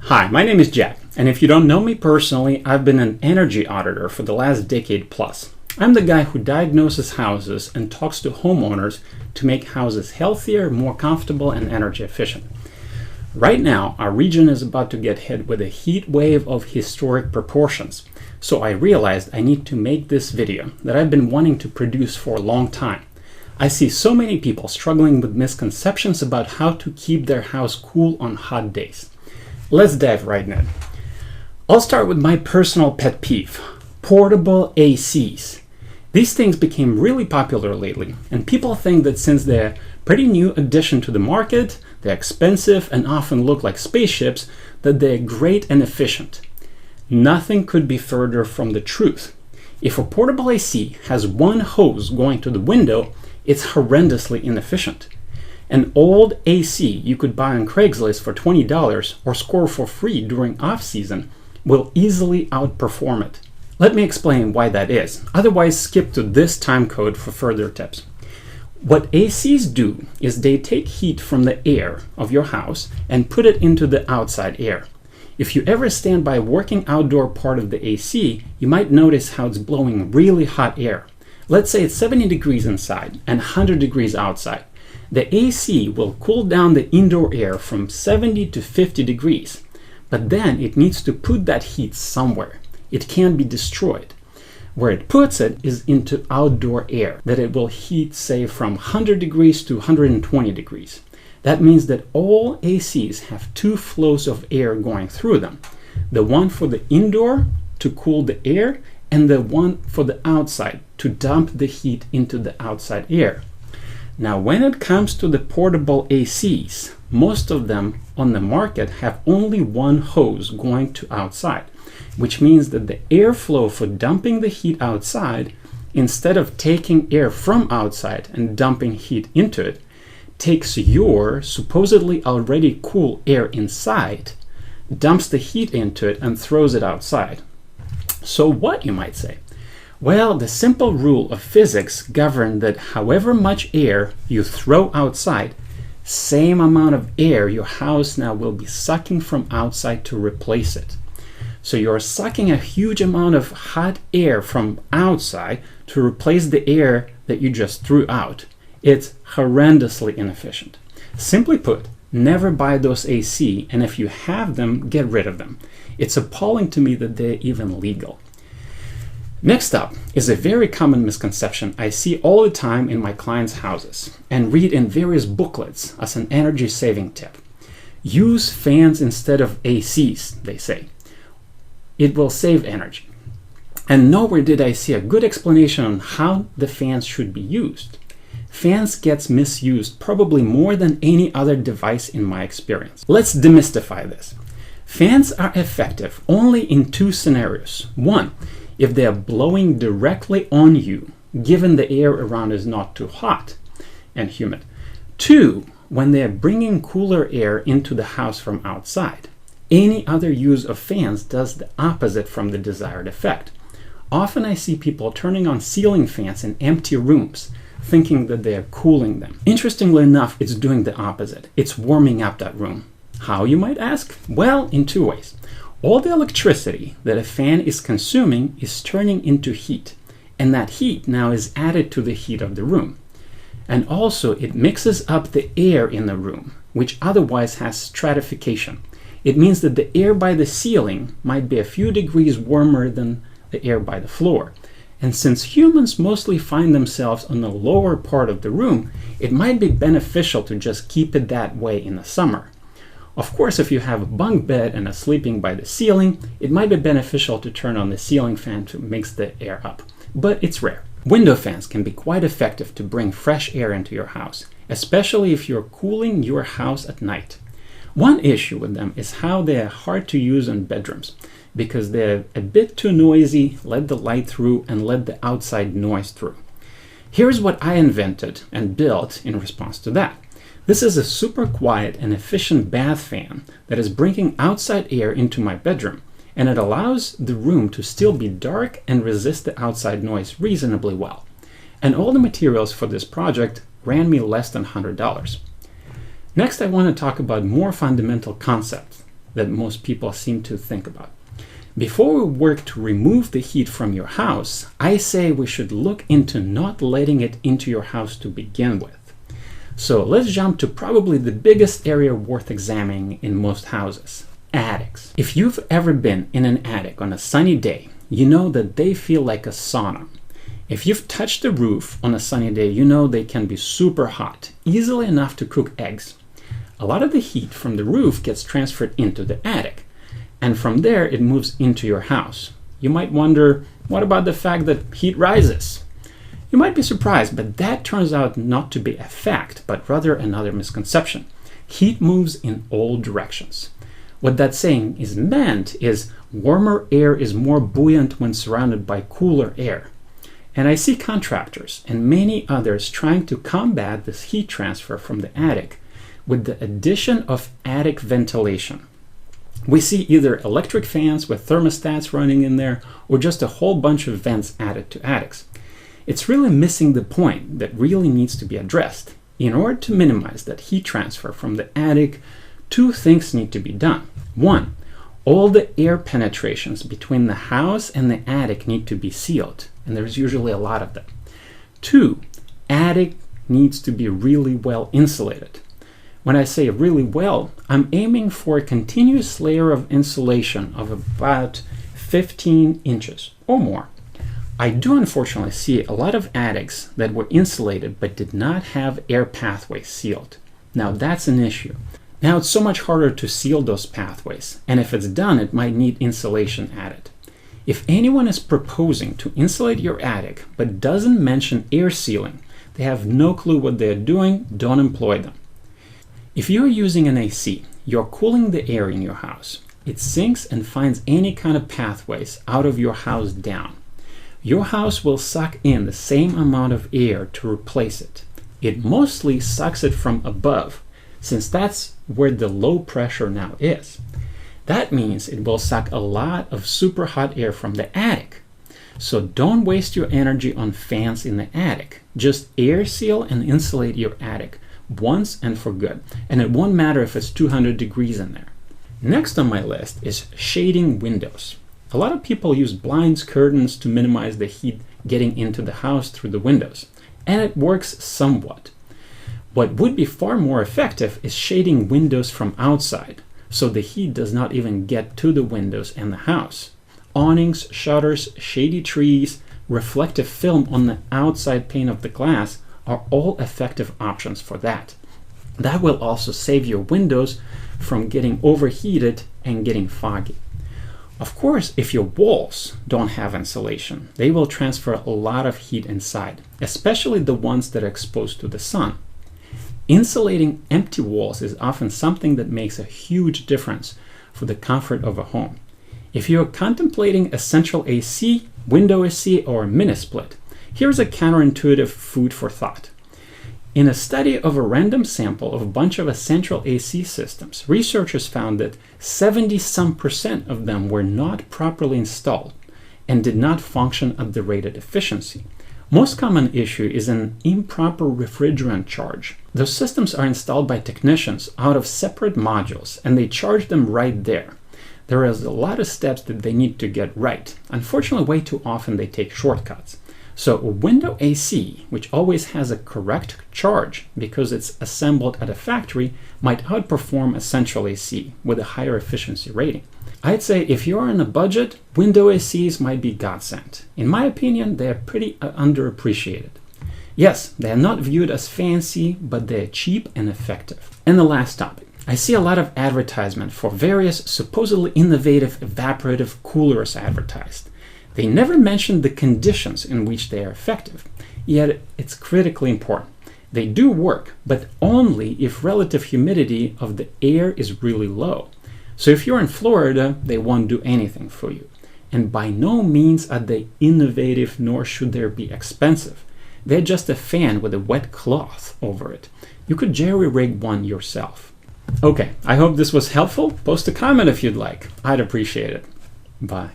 Hi, my name is Jack, and if you don't know me personally, I've been an energy auditor for the last decade plus. I'm the guy who diagnoses houses and talks to homeowners to make houses healthier, more comfortable, and energy efficient. Right now, our region is about to get hit with a heat wave of historic proportions, so I realized I need to make this video that I've been wanting to produce for a long time. I see so many people struggling with misconceptions about how to keep their house cool on hot days. Let's dive right in. I'll start with my personal pet peeve, portable ACs. These things became really popular lately, and people think that since they're a pretty new addition to the market, they're expensive and often look like spaceships, that they're great and efficient. Nothing could be further from the truth. If a portable AC has one hose going to the window, it's horrendously inefficient. An old AC you could buy on Craigslist for $20 or score for free during off-season will easily outperform it. Let me explain why that is. Otherwise, skip to this time code for further tips. What ACs do is they take heat from the air of your house and put it into the outside air. If you ever stand by a working outdoor part of the AC, you might notice how it's blowing really hot air. Let's say it's 70 degrees inside and 100 degrees outside. The AC will cool down the indoor air from 70 to 50 degrees, but then it needs to put that heat somewhere. It can't be destroyed. Where it puts it is into outdoor air that it will heat, say, from 100 degrees to 120 degrees. That means that all ACs have two flows of air going through them. The one for the indoor to cool the air and the one for the outside to dump the heat into the outside air. Now, when it comes to the portable ACs, most of them on the market have only one hose going to outside, which means that the airflow for dumping the heat outside, instead of taking air from outside and dumping heat into it, takes your supposedly already cool air inside, dumps the heat into it, and throws it outside. So what, you might say? Well, the simple rule of physics governs that however much air you throw outside, same amount of air your house now will be sucking from outside to replace it. So you're sucking a huge amount of hot air from outside to replace the air that you just threw out. It's horrendously inefficient. Simply put, never buy those AC, and if you have them, get rid of them. It's appalling to me that they're even legal. Next up is a very common misconception I see all the time in my clients' houses and read in various booklets as an energy saving tip. Use fans instead of ACs, they say. It will save energy. And nowhere did I see a good explanation on how the fans should be used. Fans gets misused probably more than any other device in my experience. Let's demystify this. Fans are effective only in two scenarios. One, if they are blowing directly on you, given the air around is not too hot and humid. Two, when they are bringing cooler air into the house from outside. Any other use of fans does the opposite from the desired effect. Often I see people turning on ceiling fans in empty rooms, thinking that they are cooling them. Interestingly enough, it's doing the opposite. It's warming up that room. How, you might ask? Well, in two ways. All the electricity that a fan is consuming is turning into heat, and that heat now is added to the heat of the room. And also it mixes up the air in the room, which otherwise has stratification. It means that the air by the ceiling might be a few degrees warmer than the air by the floor. And since humans mostly find themselves on the lower part of the room, it might be beneficial to just keep it that way in the summer. Of course, if you have a bunk bed and are sleeping by the ceiling, it might be beneficial to turn on the ceiling fan to mix the air up, but it's rare. Window fans can be quite effective to bring fresh air into your house, especially if you're cooling your house at night. One issue with them is how they are hard to use in bedrooms, because they're a bit too noisy, let the light through, and let the outside noise through. Here's what I invented and built in response to that. This is a super quiet and efficient bath fan that is bringing outside air into my bedroom, and it allows the room to still be dark and resist the outside noise reasonably well. And all the materials for this project ran me less than $100. Next, I want to talk about more fundamental concepts that most people seem to think about. Before we work to remove the heat from your house, I say we should look into not letting it into your house to begin with. So let's jump to probably the biggest area worth examining in most houses: attics. If you've ever been in an attic on a sunny day, you know that they feel like a sauna. If you've touched the roof on a sunny day, you know they can be super hot, easily enough to cook eggs. A lot of the heat from the roof gets transferred into the attic, and from there it moves into your house. You might wonder, what about the fact that heat rises? You might be surprised, but that turns out not to be a fact, but rather another misconception. Heat moves in all directions. What that saying is meant is warmer air is more buoyant when surrounded by cooler air. And I see contractors and many others trying to combat this heat transfer from the attic with the addition of attic ventilation. We see either electric fans with thermostats running in there or just a whole bunch of vents added to attics. It's really missing the point that really needs to be addressed. In order to minimize that heat transfer from the attic, two things need to be done. One, all the air penetrations between the house and the attic need to be sealed, and there's usually a lot of them. Two, attic needs to be really well insulated. When I say really well, I'm aiming for a continuous layer of insulation of about 15 inches or more. I do unfortunately see a lot of attics that were insulated but did not have air pathways sealed. Now that's an issue. Now it's so much harder to seal those pathways, and if it's done, it might need insulation added. If anyone is proposing to insulate your attic but doesn't mention air sealing, they have no clue what they're doing. Don't employ them. If you're using an AC, you're cooling the air in your house. It sinks and finds any kind of pathways out of your house down. Your house will suck in the same amount of air to replace it. It mostly sucks it from above, since that's where the low pressure now is. That means it will suck a lot of super hot air from the attic. So don't waste your energy on fans in the attic. Just air seal and insulate your attic once and for good. And it won't matter if it's 200 degrees in there. Next on my list is shading windows. A lot of people use blinds, curtains to minimize the heat getting into the house through the windows, and it works somewhat. What would be far more effective is shading windows from outside, so the heat does not even get to the windows and the house. Awnings, shutters, shady trees, reflective film on the outside pane of the glass are all effective options for that. That will also save your windows from getting overheated and getting foggy. Of course, if your walls don't have insulation, they will transfer a lot of heat inside, especially the ones that are exposed to the sun. Insulating empty walls is often something that makes a huge difference for the comfort of a home. If you're contemplating a central AC, window AC, or a mini split, here's a counterintuitive food for thought. In a study of a random sample of a bunch of central AC systems, researchers found that 70% of them were not properly installed and did not function at the rated efficiency. Most common issue is an improper refrigerant charge. Those systems are installed by technicians out of separate modules, and they charge them right there. There is a lot of steps that they need to get right. Unfortunately, way too often they take shortcuts. So a window AC, which always has a correct charge because it's assembled at a factory, might outperform a central AC with a higher efficiency rating. I'd say if you're on a budget, window ACs might be godsend. In my opinion, they're pretty underappreciated. Yes, they're not viewed as fancy, but they're cheap and effective. And the last topic. I see a lot of advertisement for various supposedly innovative evaporative coolers advertised. They never mention the conditions in which they are effective, yet it's critically important. They do work, but only if relative humidity of the air is really low. So if you're in Florida, they won't do anything for you. And by no means are they innovative, nor should they be expensive. They're just a fan with a wet cloth over it. You could jerry-rig one yourself. Okay, I hope this was helpful. Post a comment if you'd like. I'd appreciate it. Bye.